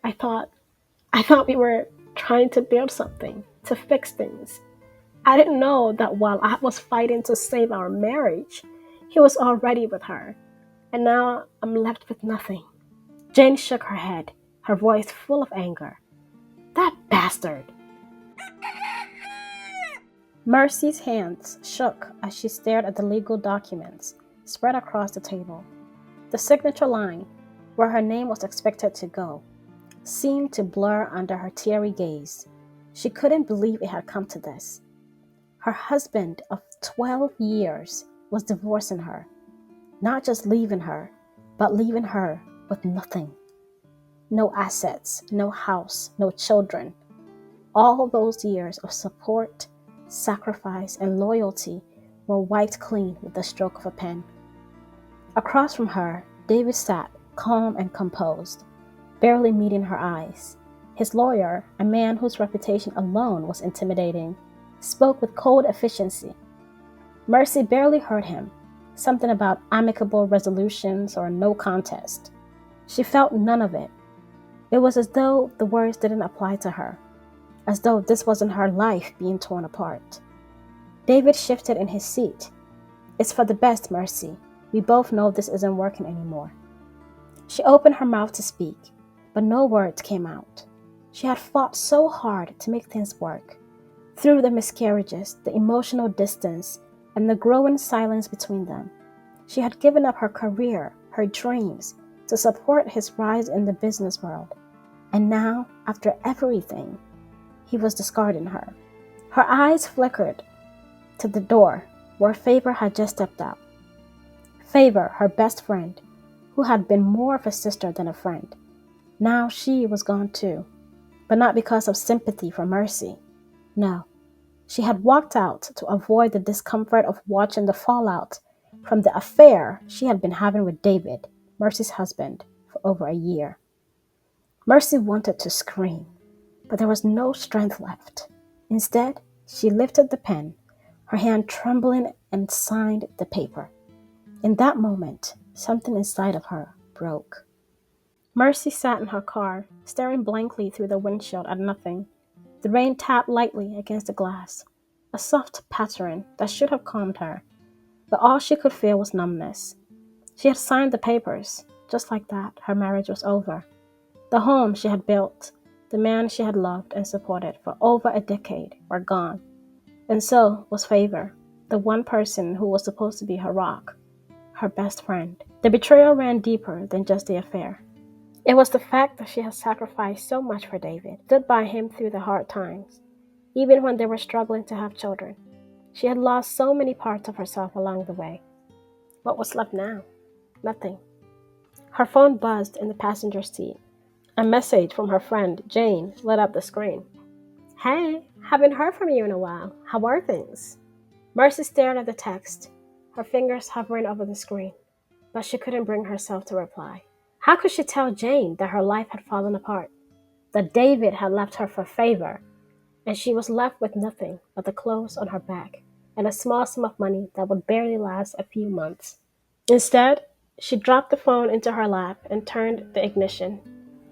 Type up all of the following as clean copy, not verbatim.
I thought I thought we were trying to build something, to fix things. I didn't know that while I was fighting to save our marriage, he was already with her. And now I'm left with nothing." Jane shook her head, her voice full of anger. "That bastard!" Mercy's hands shook as she stared at the legal documents spread across the table. The signature line, where her name was expected to go, seemed to blur under her teary gaze. She couldn't believe it had come to this. Her husband of 12 years was divorcing her, not just leaving her, but leaving her with nothing. No assets, no house, no children. All those years of support, sacrifice, and loyalty were wiped clean with the stroke of a pen. Across from her, David sat, calm and composed, barely meeting her eyes. His lawyer, a man whose reputation alone was intimidating, spoke with cold efficiency. Mercy barely heard him, something about amicable resolutions or no contest. She felt none of it. It was as though the words didn't apply to her, as though this wasn't her life being torn apart. David shifted in his seat. "It's for the best, Mercy. We both know this isn't working anymore." She opened her mouth to speak, but no words came out. She had fought so hard to make things work. Through the miscarriages, the emotional distance, and the growing silence between them, she had given up her career, her dreams, to support his rise in the business world. And now, after everything, he was discarding her. Her eyes flickered to the door where Faber had just stepped out. Faber, her best friend, who had been more of a sister than a friend. Now she was gone too, but not because of sympathy for Mercy. No, she had walked out to avoid the discomfort of watching the fallout from the affair she had been having with David, Mercy's husband, for over a year. Mercy wanted to scream, but there was no strength left. Instead, she lifted the pen, her hand trembling, and signed the paper. In that moment, something inside of her broke. Mercy sat in her car, staring blankly through the windshield at nothing. The rain tapped lightly against the glass, a soft pattern that should have calmed her, but all she could feel was numbness. She had signed the papers. Just like that, her marriage was over. The home she had built, the man she had loved and supported for over a decade were gone. And so was Favor, the one person who was supposed to be her rock, her best friend. The betrayal ran deeper than just the affair. It was the fact that she had sacrificed so much for David, stood by him through the hard times, even when they were struggling to have children. She had lost so many parts of herself along the way. What was left now? Nothing. Her phone buzzed in the passenger seat. A message from her friend, Jane, lit up the screen. "Hey, haven't heard from you in a while. How are things?" Mercy stared at the text, her fingers hovering over the screen, but she couldn't bring herself to reply. How could she tell Jane that her life had fallen apart, that David had left her for Favor, and she was left with nothing but the clothes on her back and a small sum of money that would barely last a few months? Instead, she dropped the phone into her lap and turned the ignition.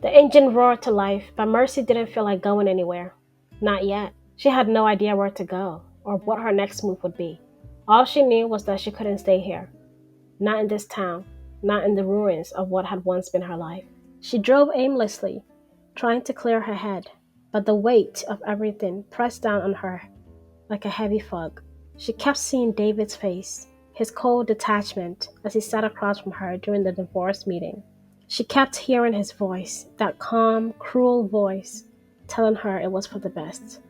The engine roared to life, but Mercy didn't feel like going anywhere. Not yet. She had no idea where to go or what her next move would be. All she knew was that she couldn't stay here. Not in this town, not in the ruins of what had once been her life. She drove aimlessly, trying to clear her head, but the weight of everything pressed down on her like a heavy fog. She kept seeing David's face, his cold detachment as he sat across from her during the divorce meeting. She kept hearing his voice, that calm, cruel voice, telling her it was for the best.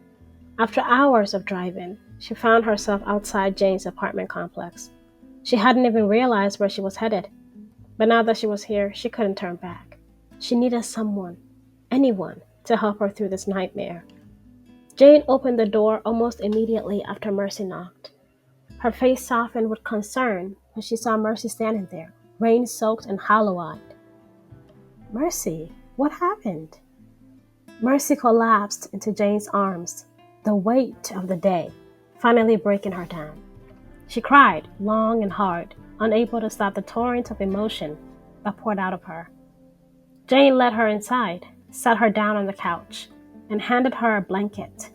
After hours of driving, she found herself outside Jane's apartment complex. She hadn't even realized where she was headed, but now that she was here, she couldn't turn back. She needed someone, anyone, to help her through this nightmare. Jane opened the door almost immediately after Mercy knocked. Her face softened with concern when she saw Mercy standing there, rain-soaked and hollow-eyed. "Mercy, what happened?" Mercy collapsed into Jane's arms, the weight of the day finally breaking her down. She cried long and hard, unable to stop the torrent of emotion that poured out of her. Jane led her inside, sat her down on the couch, and handed her a blanket.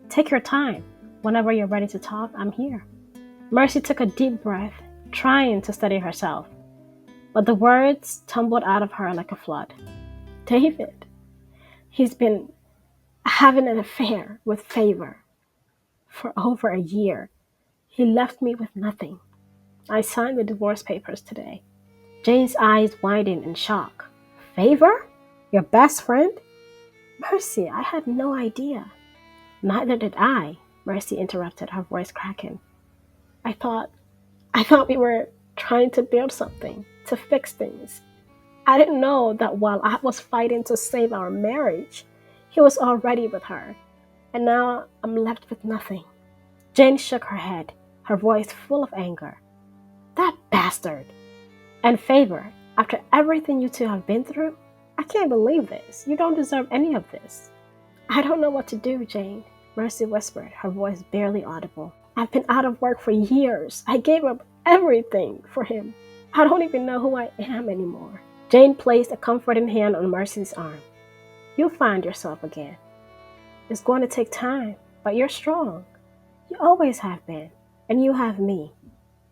"Take your time. Whenever you're ready to talk, I'm here." Mercy took a deep breath, trying to steady herself, but the words tumbled out of her like a flood. "David, he's been having an affair with Favor for over a year. He left me with nothing. I signed the divorce papers today." Jane's eyes widened in shock. "Favor? Your best friend?" "Mercy, I had no idea." "Neither did I," Mercy interrupted, her voice cracking. I thought we were trying to build something, to fix things. I didn't know that while I was fighting to save our marriage, he was already with her, and now I'm left with nothing." Jane shook her head, her voice full of anger. "That bastard! And Favor, after everything you two have been through? I can't believe this. You don't deserve any of this." "I don't know what to do, Jane," Mercy whispered, her voice barely audible. "I've been out of work for years. I gave up everything for him. I don't even know who I am anymore." Jane placed a comforting hand on Mercy's arm. "You'll find yourself again. It's going to take time, but you're strong. You always have been, and you have me.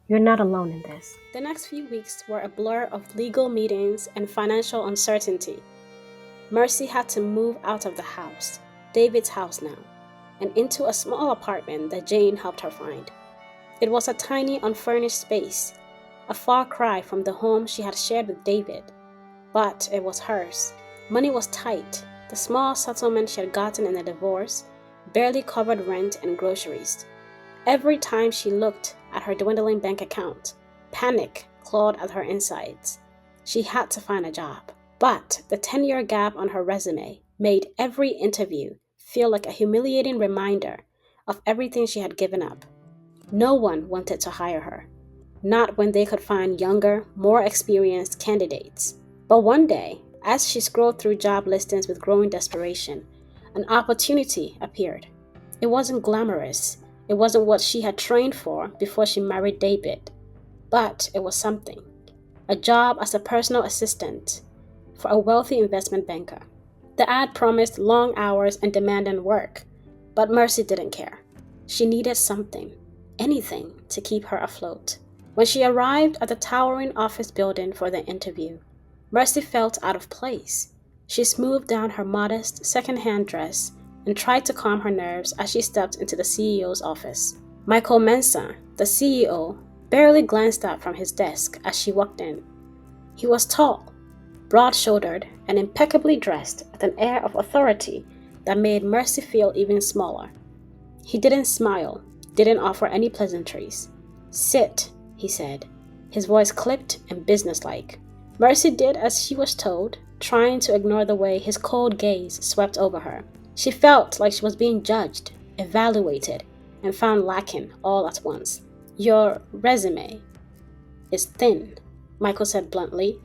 You're not alone in this." The next few weeks were a blur of legal meetings and financial uncertainty. Mercy had to move out of the house, David's house now, and into a small apartment that Jane helped her find. It was a tiny, unfurnished space, a far cry from the home she had shared with David, but it was hers. Money was tight. The small settlement she had gotten in the divorce barely covered rent and groceries. Every time she looked at her dwindling bank account, panic clawed at her insides. She had to find a job. But the 10-year gap on her resume made every interview feel like a humiliating reminder of everything she had given up. No one wanted to hire her, not when they could find younger, more experienced candidates. But one day, as she scrolled through job listings with growing desperation, an opportunity appeared. It wasn't glamorous. It wasn't what she had trained for before she married David. But it was something. A job as a personal assistant for a wealthy investment banker. The ad promised long hours and demanding work, but Mercy didn't care. She needed something, anything, to keep her afloat. When she arrived at the towering office building for the interview, Mercy felt out of place. She smoothed down her modest, second-hand dress and tried to calm her nerves as she stepped into the CEO's office. Michael Mensah, the CEO, barely glanced up from his desk as she walked in. He was tall, broad-shouldered, and impeccably dressed with an air of authority that made Mercy feel even smaller. He didn't smile, didn't offer any pleasantries. "Sit," he said, his voice clipped and businesslike. Mercy did as she was told, trying to ignore the way his cold gaze swept over her. She felt like she was being judged, evaluated, and found lacking all at once. "Your resume is thin," Michael said bluntly.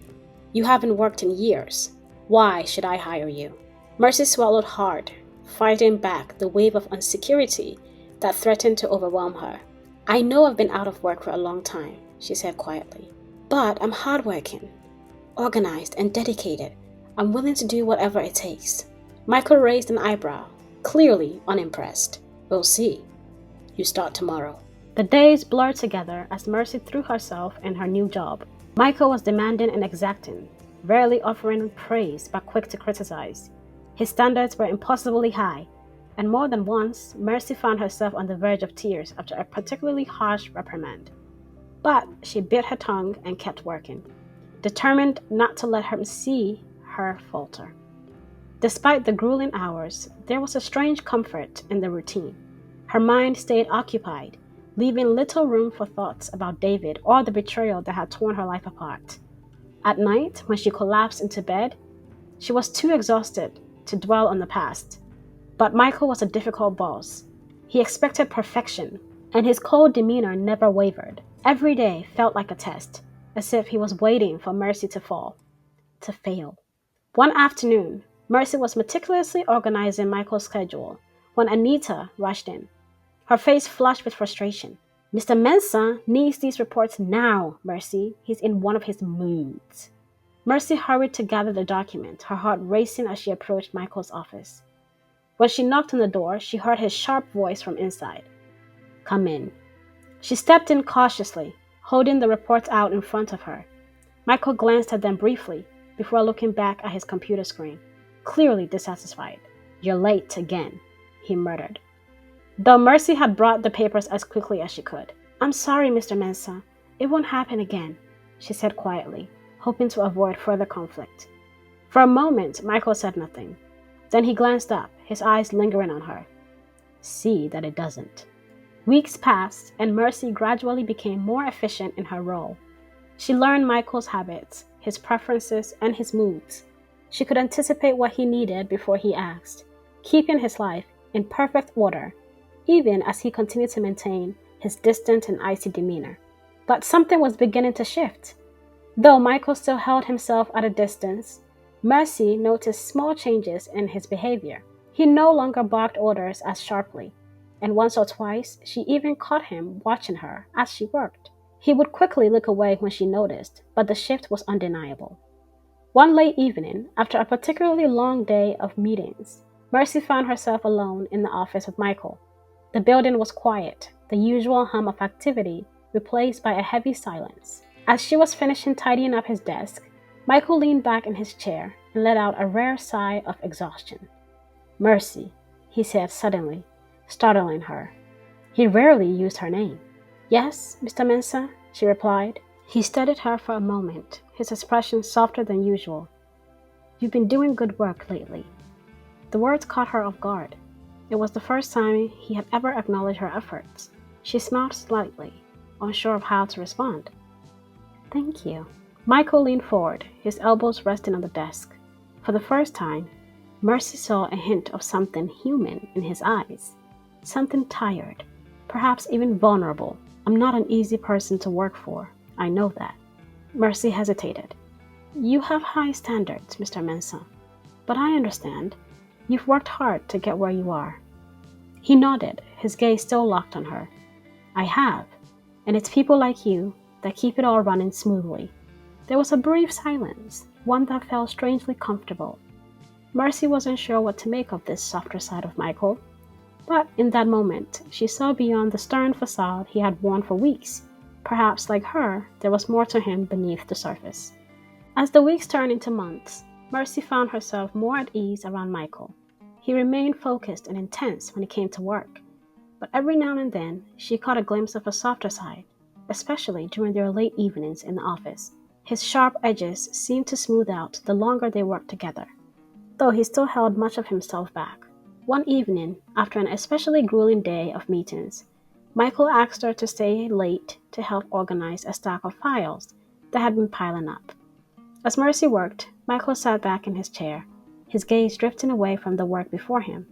"You haven't worked in years. Why should I hire you?" Mercy swallowed hard, fighting back the wave of insecurity that threatened to overwhelm her. "I know I've been out of work for a long time," she said quietly. "But I'm hardworking, organized, and dedicated. I'm willing to do whatever it takes." Michael raised an eyebrow, clearly unimpressed. "We'll see. You start tomorrow." The days blurred together as Mercy threw herself in her new job. Michael was demanding and exacting, rarely offering praise but quick to criticize. His standards were impossibly high, and more than once, Mercy found herself on the verge of tears after a particularly harsh reprimand. But she bit her tongue and kept working, determined not to let him see her falter. Despite the grueling hours, there was a strange comfort in the routine. Her mind stayed occupied, leaving little room for thoughts about David or the betrayal that had torn her life apart. At night, when she collapsed into bed, she was too exhausted to dwell on the past. But Michael was a difficult boss. He expected perfection, and his cold demeanor never wavered. Every day felt like a test, as if he was waiting for Mercy to fall, to fail. One afternoon, Mercy was meticulously organizing Michael's schedule when Anita rushed in, her face flushed with frustration. "Mr. Mensah needs these reports now, Mercy. He's in one of his moods." Mercy hurried to gather the document, her heart racing as she approached Michael's office. When she knocked on the door, she heard his sharp voice from inside. "Come in." She stepped in cautiously, holding the reports out in front of her. Michael glanced at them briefly before looking back at his computer screen, clearly dissatisfied. "You're late again," he muttered. Though Mercy had brought the papers as quickly as she could. "I'm sorry, Mr. Mensah. It won't happen again," she said quietly, hoping to avoid further conflict. For a moment, Michael said nothing. Then he glanced up, his eyes lingering on her. "See that it doesn't." Weeks passed, and Mercy gradually became more efficient in her role. She learned Michael's habits, his preferences, and his moods. She could anticipate what he needed before he asked, keeping his life in perfect order, even as he continued to maintain his distant and icy demeanor. But something was beginning to shift. Though Michael still held himself at a distance, Mercy noticed small changes in his behavior. He no longer barked orders as sharply, and once or twice she even caught him watching her as she worked. He would quickly look away when she noticed, but the shift was undeniable. One late evening, after a particularly long day of meetings, Mercy found herself alone in the office with Michael. The building was quiet, the usual hum of activity replaced by a heavy silence. As she was finishing tidying up his desk, Michael leaned back in his chair and let out a rare sigh of exhaustion. "Mercy," he said suddenly, startling her. He rarely used her name. "Yes, Mr. Mensah," she replied. He studied her for a moment, his expression softer than usual. "You've been doing good work lately." The words caught her off guard. It was the first time he had ever acknowledged her efforts. She smiled slightly, unsure of how to respond. "Thank you." Michael leaned forward, his elbows resting on the desk. For the first time, Mercy saw a hint of something human in his eyes. Something tired, perhaps even vulnerable. "I'm not an easy person to work for. I know that." Mercy hesitated. "You have high standards, Mr. Mensah, but I understand. You've worked hard to get where you are." He nodded, his gaze still locked on her. "I have, and it's people like you that keep it all running smoothly." There was a brief silence, one that felt strangely comfortable. Mercy wasn't sure what to make of this softer side of Michael, but in that moment, she saw beyond the stern facade he had worn for weeks. Perhaps, like her, there was more to him beneath the surface. As the weeks turned into months, Mercy found herself more at ease around Michael. He remained focused and intense when it came to work, but every now and then, she caught a glimpse of a softer side, especially during their late evenings in the office. His sharp edges seemed to smooth out the longer they worked together, though he still held much of himself back. One evening, after an especially grueling day of meetings, Michael asked her to stay late to help organize a stack of files that had been piling up. As Mercy worked, Michael sat back in his chair, his gaze drifting away from the work before him.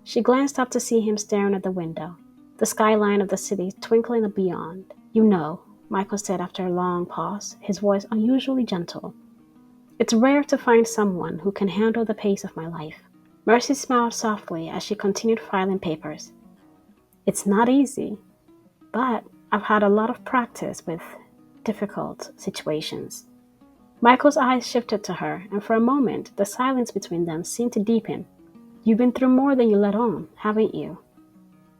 She glanced up to see him staring at the window, the skyline of the city twinkling beyond. "You know," Michael said after a long pause, his voice unusually gentle, "it's rare to find someone who can handle the pace of my life." Mercy smiled softly as she continued filing papers. "It's not easy, but I've had a lot of practice with difficult situations." Michael's eyes shifted to her, and for a moment, the silence between them seemed to deepen. "You've been through more than you let on, haven't you?"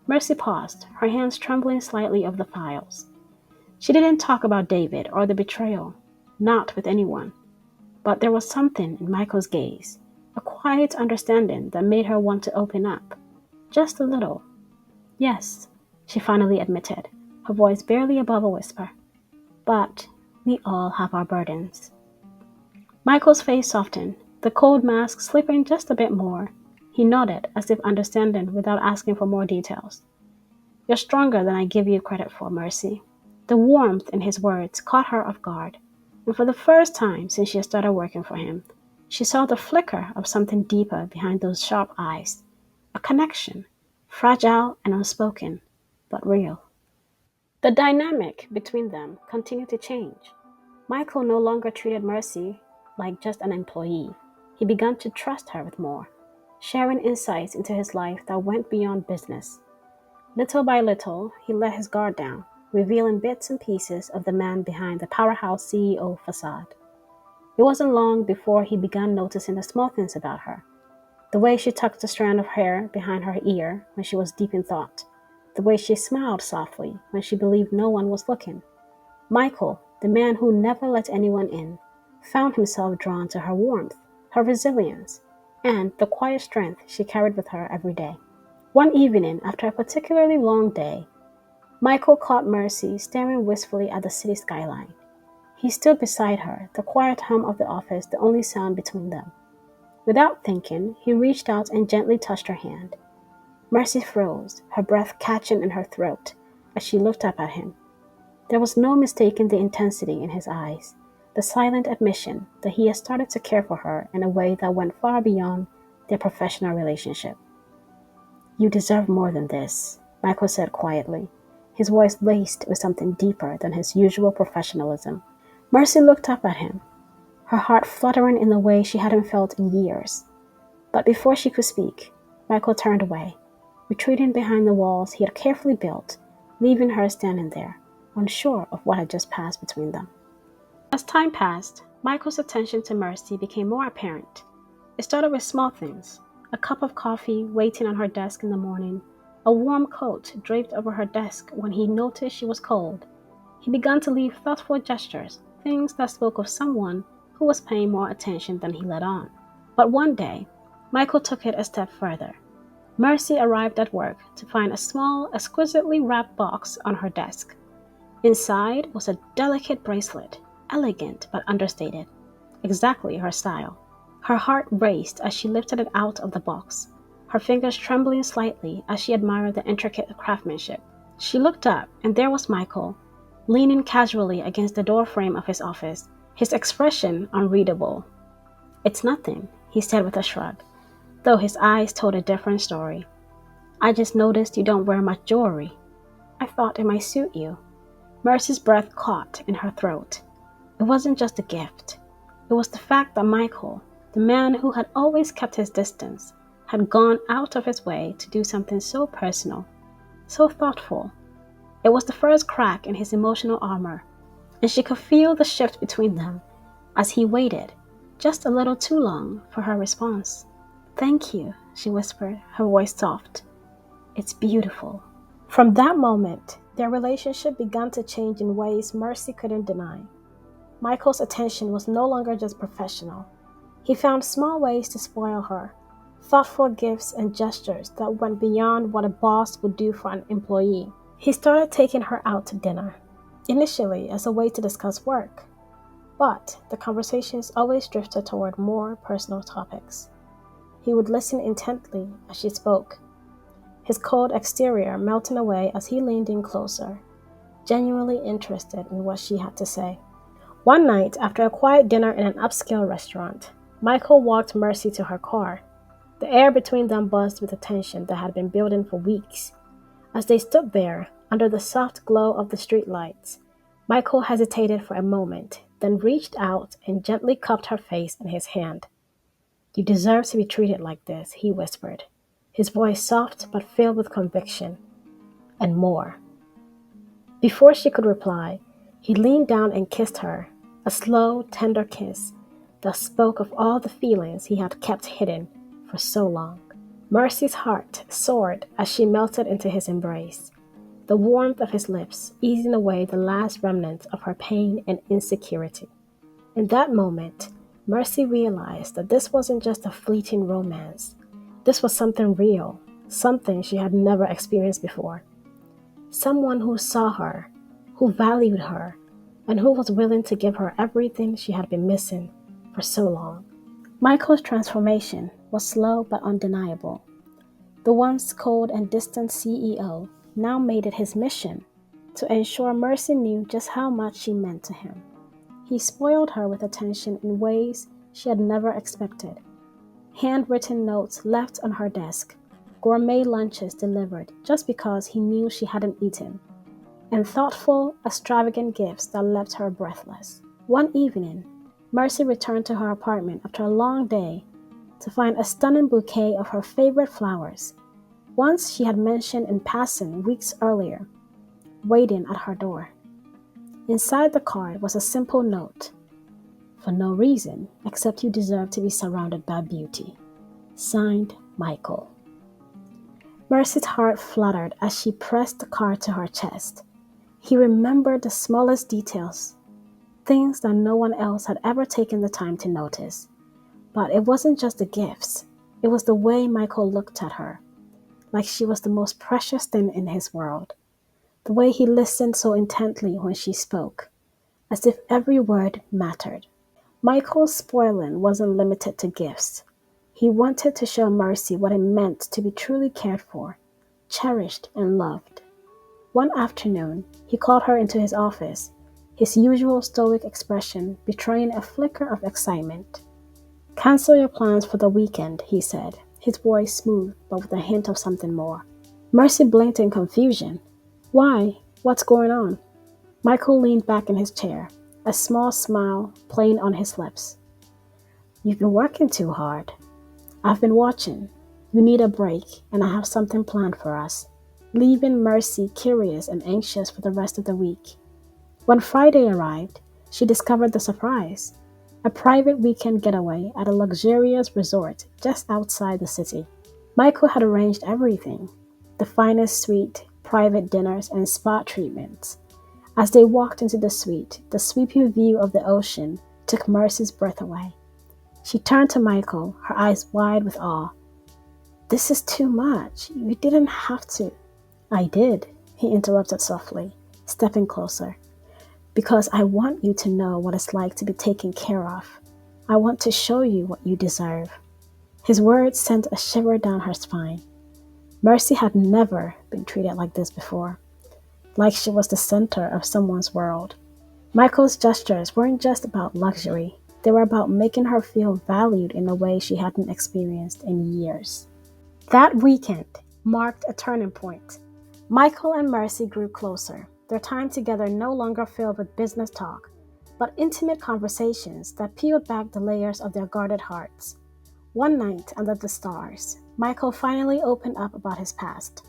Mercy paused, her hands trembling slightly over the files. She didn't talk about David or the betrayal, not with anyone, but there was something in Michael's gaze, a quiet understanding that made her want to open up, just a little. "Yes," she finally admitted, her voice barely above a whisper, "but we all have our burdens." Michael's face softened, the cold mask slipping just a bit more. He nodded, as if understanding without asking for more details. "You're stronger than I give you credit for, Mercy." The warmth in his words caught her off guard, and for the first time since she had started working for him, she saw the flicker of something deeper behind those sharp eyes. A connection, fragile and unspoken, but real. The dynamic between them continued to change. Michael no longer treated Mercy like just an employee. He began to trust her with more, sharing insights into his life that went beyond business. Little by little, he let his guard down, revealing bits and pieces of the man behind the powerhouse CEO facade. It wasn't long before he began noticing the small things about her. The way she tucked a strand of hair behind her ear when she was deep in thought. The way she smiled softly when she believed no one was looking. Michael, the man who never let anyone in, found himself drawn to her warmth, her resilience, and the quiet strength she carried with her every day. One evening, after a particularly long day, Michael caught Mercy staring wistfully at the city skyline. He stood beside her, the quiet hum of the office the only sound between them. Without thinking, he reached out and gently touched her hand. Mercy froze, her breath catching in her throat as she looked up at him. There was no mistaking the intensity in his eyes, the silent admission that he had started to care for her in a way that went far beyond their professional relationship. "You deserve more than this," Michael said quietly, his voice laced with something deeper than his usual professionalism. Mercy looked up at him, her heart fluttering in a way she hadn't felt in years. But before she could speak, Michael turned away, retreating behind the walls he had carefully built, leaving her standing there, unsure of what had just passed between them. As time passed, Michael's attention to Mercy became more apparent. It started with small things: a cup of coffee waiting on her desk in the morning, a warm coat draped over her desk when he noticed she was cold. He began to leave thoughtful gestures, things that spoke of someone who was paying more attention than he let on. But one day, Michael took it a step further. Mercy arrived at work to find a small, exquisitely wrapped box on her desk. Inside was a delicate bracelet, elegant but understated, exactly her style. Her heart raced as she lifted it out of the box, her fingers trembling slightly as she admired the intricate craftsmanship. She looked up, and there was Michael, leaning casually against the doorframe of his office, his expression unreadable. "It's nothing," he said with a shrug, though his eyes told a different story. "I just noticed you don't wear much jewelry. I thought it might suit you." Mercy's breath caught in her throat. It wasn't just a gift. It was the fact that Michael, the man who had always kept his distance, had gone out of his way to do something so personal, so thoughtful. It was the first crack in his emotional armor, and she could feel the shift between them as he waited, just a little too long, for her response. "Thank you," she whispered, her voice soft. "It's beautiful." From that moment, their relationship began to change in ways Mercy couldn't deny. Michael's attention was no longer just professional. He found small ways to spoil her, thoughtful gifts and gestures that went beyond what a boss would do for an employee. He started taking her out to dinner, initially as a way to discuss work, but the conversations always drifted toward more personal topics. He would listen intently as she spoke, his cold exterior melting away as he leaned in closer, genuinely interested in what she had to say. One night, after a quiet dinner in an upscale restaurant, Michael walked Mercy to her car. The air between them buzzed with a tension that had been building for weeks. As they stood there, under the soft glow of the streetlights, Michael hesitated for a moment, then reached out and gently cupped her face in his hand. "You deserve to be treated like this," he whispered, his voice soft but filled with conviction. "And more." Before she could reply, he leaned down and kissed her, a slow, tender kiss that spoke of all the feelings he had kept hidden for so long. Mercy's heart soared as she melted into his embrace, the warmth of his lips easing away the last remnants of her pain and insecurity. In that moment, Mercy realized that this wasn't just a fleeting romance. This was something real, something she had never experienced before. Someone who saw her, who valued her, and who was willing to give her everything she had been missing for so long. Michael's transformation was slow but undeniable. The once cold and distant CEO now made it his mission to ensure Mercy knew just how much she meant to him. He spoiled her with attention in ways she had never expected. Handwritten notes left on her desk, gourmet lunches delivered just because he knew she hadn't eaten, and thoughtful, extravagant gifts that left her breathless. One evening, Mercy returned to her apartment after a long day to find a stunning bouquet of her favorite flowers, ones she had mentioned in passing weeks earlier, waiting at her door. Inside the card was a simple note. for no reason except you deserve to be surrounded by beauty. Signed, Michael. Mercy's heart fluttered as she pressed the card to her chest. He remembered the smallest details, things that no one else had ever taken the time to notice. But it wasn't just the gifts, it was the way Michael looked at her, like she was the most precious thing in his world. The way he listened so intently when she spoke, as if every word mattered. Michael's spoiling wasn't limited to gifts. He wanted to show Mercy what it meant to be truly cared for, cherished, and loved. One afternoon, he called her into his office, his usual stoic expression betraying a flicker of excitement. "Cancel your plans for the weekend," he said, his voice smooth but with a hint of something more. Mercy blinked in confusion. "Why? What's going on?" Michael leaned back in his chair, a small smile playing on his lips. "You've been working too hard. I've been watching. You need a break, and I have something planned for us," leaving Mercy curious and anxious for the rest of the week. When Friday arrived, she discovered the surprise: a private weekend getaway at a luxurious resort just outside the city. Michael had arranged everything: the finest suite, private dinners, and spa treatments. As they walked into the suite, the sweeping view of the ocean took Mercy's breath away. She turned to Michael, her eyes wide with awe. "This is too much. You didn't have to." "I did," he interrupted softly, stepping closer, "because I want you to know what it's like to be taken care of. I want to show you what you deserve." His words sent a shiver down her spine. Mercy had never been treated like this before, like she was the center of someone's world. Michael's gestures weren't just about luxury, they were about making her feel valued in a way she hadn't experienced in years. That weekend marked a turning point. Michael and Mercy grew closer, their time together no longer filled with business talk, but intimate conversations that peeled back the layers of their guarded hearts. One night under the stars, Michael finally opened up about his past.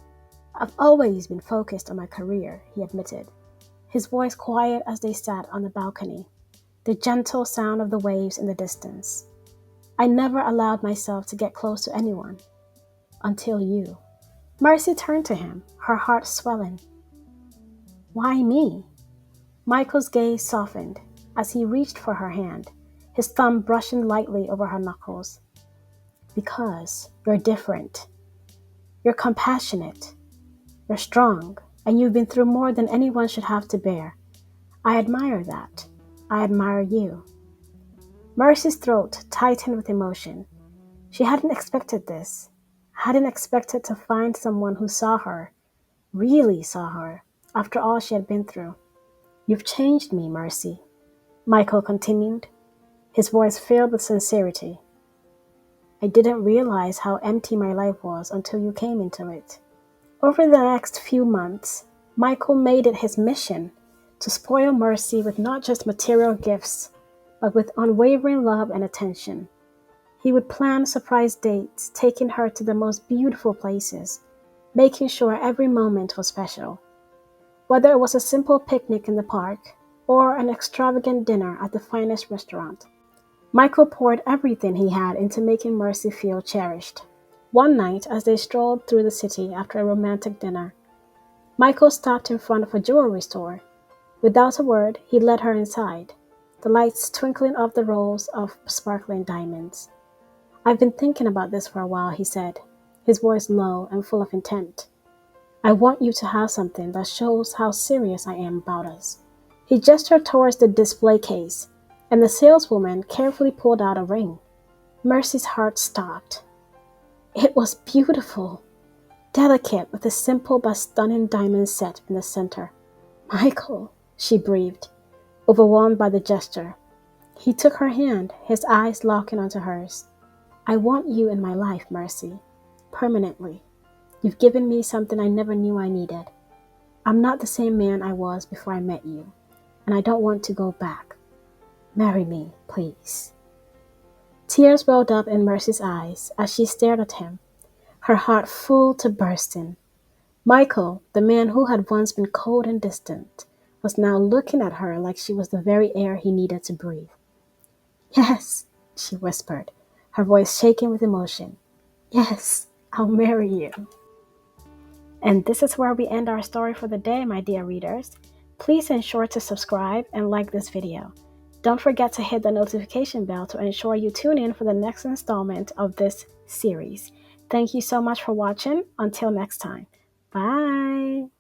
"I've always been focused on my career," he admitted, his voice quiet as they sat on the balcony, the gentle sound of the waves in the distance. "I never allowed myself to get close to anyone. Until you." Mercy turned to him, her heart swelling. "Why me?" Michael's gaze softened as he reached for her hand, his thumb brushing lightly over her knuckles. "Because you're different. You're compassionate. You're strong, and you've been through more than anyone should have to bear. I admire that. I admire you." Mercy's throat tightened with emotion. She hadn't expected this, hadn't expected to find someone who saw her, really saw her, after all she had been through. "You've changed me, Mercy," Michael continued, his voice filled with sincerity. "I didn't realize how empty my life was until you came into it." Over the next few months, Michael made it his mission to spoil Mercy with not just material gifts, but with unwavering love and attention. He would plan surprise dates, taking her to the most beautiful places, making sure every moment was special. Whether it was a simple picnic in the park or an extravagant dinner at the finest restaurant, Michael poured everything he had into making Mercy feel cherished. One night, as they strolled through the city after a romantic dinner, Michael stopped in front of a jewelry store. Without a word, he led her inside, the lights twinkling off the rows of sparkling diamonds. "I've been thinking about this for a while," he said, his voice low and full of intent. "I want you to have something that shows how serious I am about us." He gestured towards the display case, and the saleswoman carefully pulled out a ring. Mercy's heart stopped. It was beautiful, delicate, with a simple but stunning diamond set in the center. "Michael," she breathed, overwhelmed by the gesture. He took her hand, his eyes locking onto hers. "I want you in my life, Mercy, permanently. You've given me something I never knew I needed. I'm not the same man I was before I met you, and I don't want to go back. Marry me, please." Tears welled up in Mercy's eyes as she stared at him, her heart full to bursting. Michael, the man who had once been cold and distant, was now looking at her like she was the very air he needed to breathe. Yes, she whispered, her voice shaking with emotion. Yes, I'll marry you. And this is where we end our story for the day, my dear readers. Please ensure to subscribe and like this video. Don't forget to hit the notification bell to ensure you tune in for the next installment of this series. Thank you so much for watching. Until next time. Bye.